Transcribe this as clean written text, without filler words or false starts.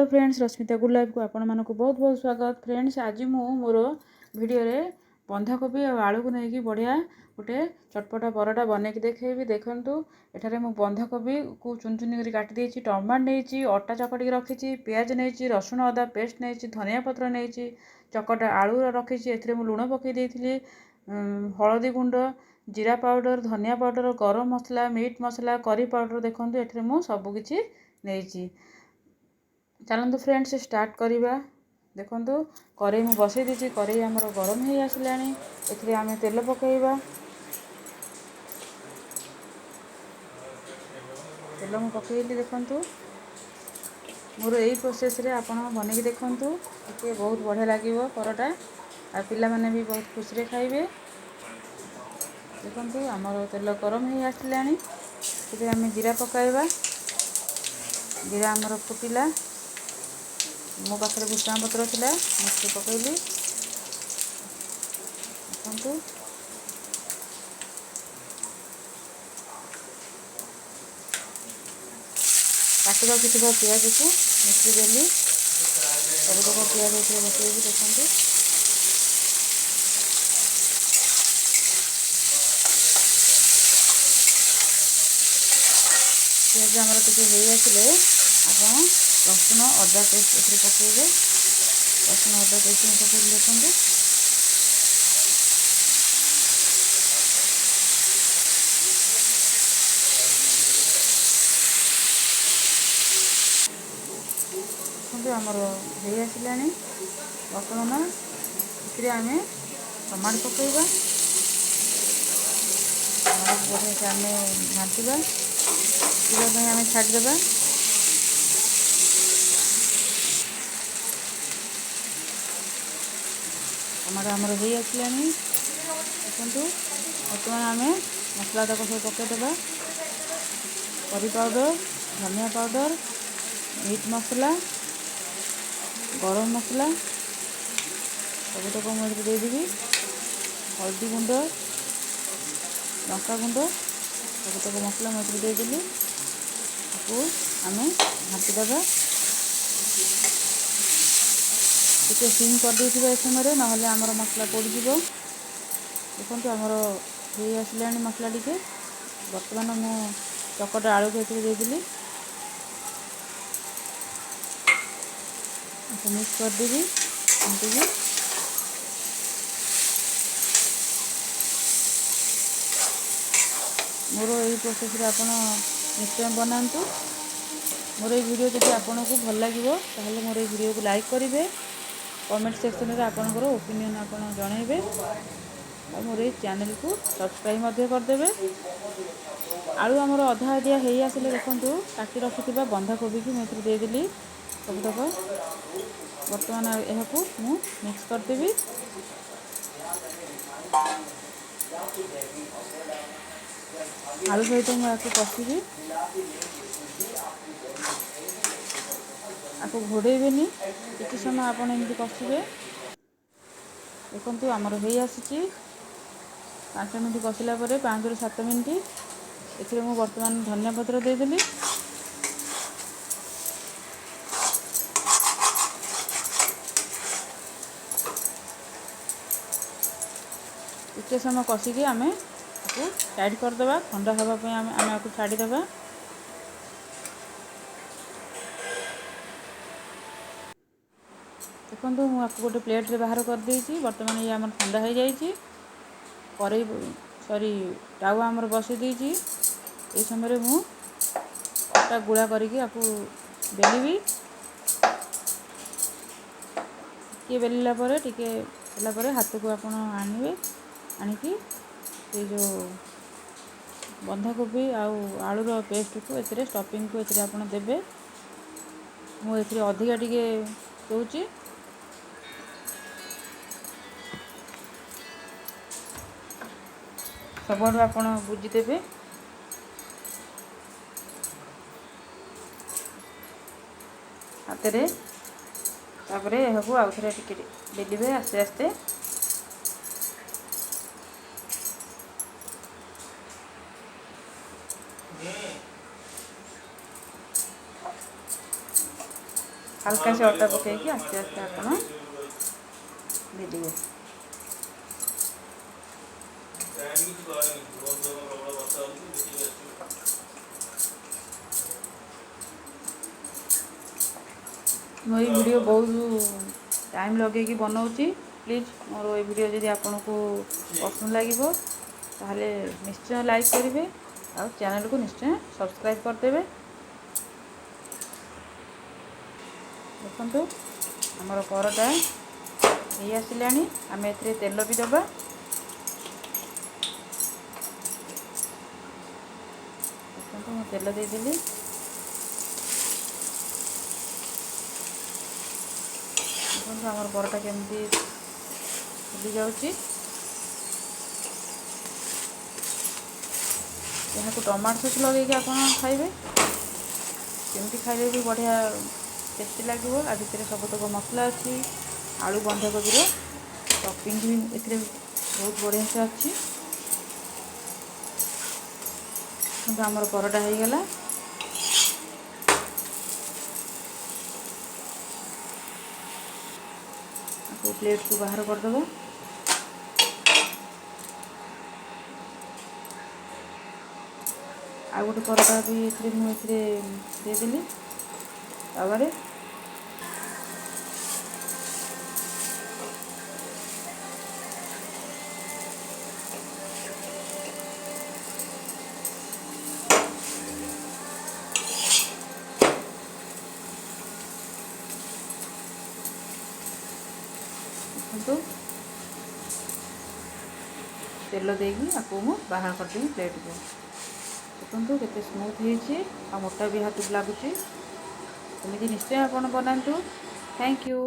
Hello friends, Rashmita good life को आपण मानक बहुत बहुत स्वागत। फ्रेंड्स, आज मु मोर वीडियो रे बंधाकोबी और आलू को लेकिन बढ़िया गोटे चटपटा परोटा बनैकी देखी। देखु एठारे मु बंधाकोबी को चुन चुन कर काटी देछि, टमाटर नहीं, अटा चकटी रखी, पियाज नहीं, रसुण अदा पेस्ट नहीं, धनिया पत्र नहीं, चकटा आलू रखी। ए लुण पकई देइथिली, हलदी गुंड, जीरा पाउडर, धनिया पाउडर, गरम मसला, मीट मसला, करी पाउडर। देखो एठारे मु सबकिछि नहीं। चलतु फ्रेंड्स स्टार्ट करवा। देखो कड़े मु बसई दी, कड़े आमर गरम हो आसला। आम तेल पकईवा, तेल मु पकईली। देखु मोर यही प्रोसेस रे आपण बनैकी देखु, ये बहुत बढ़िया लगे परोटा, आ पिला माने भी बहुत खुशी रे खाइबे। देखु आमर तेल गरम हो आसला, आम जीरा पकाइबा। जीरा आमर फुटिला, मो पाखे भुसुंगा पत्र थिला, मुझे पकईली। देखु काटी रखिथिबा पियाज को मिश्री देली, सबतक पियाज बसैबी। देखु पियाज आमर टिके हो आसिले आप रसुण अदा पेस्ट ए पकईबे। रसुण अदा पेस्ट में पकईली। देखु आमर हो आसला। वर्तमान इसे आम टमाटो पकईबा, टमाटो बढ़िया से आम घाटा सीधा आम छाड़देबा। टमाटो आमर हो आसला। देखु बर्तमान आम मसला तक सब पकईदेबा। करी पाउडर, धनिया पाउडर, मीट मसला, गरम मसला सबतक मुझे देदेवी। हल्दी गुंड, लंका गुंड सबतक मसला मुझे देदेली। आपको आम घाटीदेवा, टिके सिम कर देथिबा ए समय, ना आमर मसला पोड़ीज। देखो आमर हो आसला मसला टिके। बर्तमान मु चकटा आलू को देदेली, मिक्स करदेवी घंटी। मोर यही प्रोसेस रे आपण निश्चय बनातु। मोर ये वीडियो जब आपन को भल लगे ताहले मोर ये वीडियो को लाइक करेंगे, कमेंट सेक्शन में आपनकर ओपिनियन आपन जनइबे, और मोर ये चैनल को सब्सक्राइब करदेवे। आलू आमर अधा अधिया हो आसिले देखु काटी रखिथिबा बंधाकोबी की मुझे देदेली सबतक। बर्तमान यह मु मिक्स करदेवी। आलू सहित मुझे कषिबी, आपको घोड़ेबेनी, किसी समय आपन एमती कषिबे। देखु आमर हो आसी 5 मिनट कषिला 5 ରୁ 7 मिनट ए मु बर्तमान धनिया पत्र देदेली। टिके समय कषिकी आम आपको साइड करदेबा, ठंडा होगापी आम आपको छाड़देबा। देखो मुझे गोटे प्लेट रे बाहर कर देइछि। बर्तमान ये आम ठंडा हो जाइए। कड़ई सॉरी टावा आमर बसई देइछि। ए समय मु अटा गुड़ा करके आपको बेलिबी। टिके बेलिला परे, टिके बेला परे हाथ को आपन आनिबे, आनिकी ये जो बंधाकोबी आलूर पेस्ट को ए स्टफिंग को ए आपन देबे। मु ए अधिका टिके दउछि, सबुआडू आपन बुझीदेवे। हाथ रे तापरे यह आउ थे टिके बेलिबे आस्ते आस्ते। हल्का से अटा पकईकि आस्ते आस्ते आपण देदिए। मो ये वीडियो बहुत टाइम लगे कि बनाऊँगी। प्लीज़ मोर ये वीडियो जदि आपन को पसंद लगे ताहले निश्चय लाइक करेंगे और चैनल को निश्चय सब्सक्राइब करदे। देखो आमर परटा ये आसला आम ए तेल भी दबा। देखो मैं तेल देदेली। देखो आमर परटा केमती फुली जाऊँगी। यहाँ को टमाटो सॉस लगे आप खाइबे केमती खाइबे भी बढ़िया टेस्टी लगे। आ भितर सबतक मसला अच्छी आलू बंधाकोबी टॉपिंग भी ए बहुत बढ़िया से अच्छी। आमर परटा हो गला। प्लेट को बाहर करदे। आ गोटे परटा भी मुझे देदेली तावे। देखो तेल देगी आपको बाहर करदेवी प्लेट को। देखो केते स्मूथ हो मोटा भी हाथ लगुच। एमती निश्चय आप बनातु। Thank you.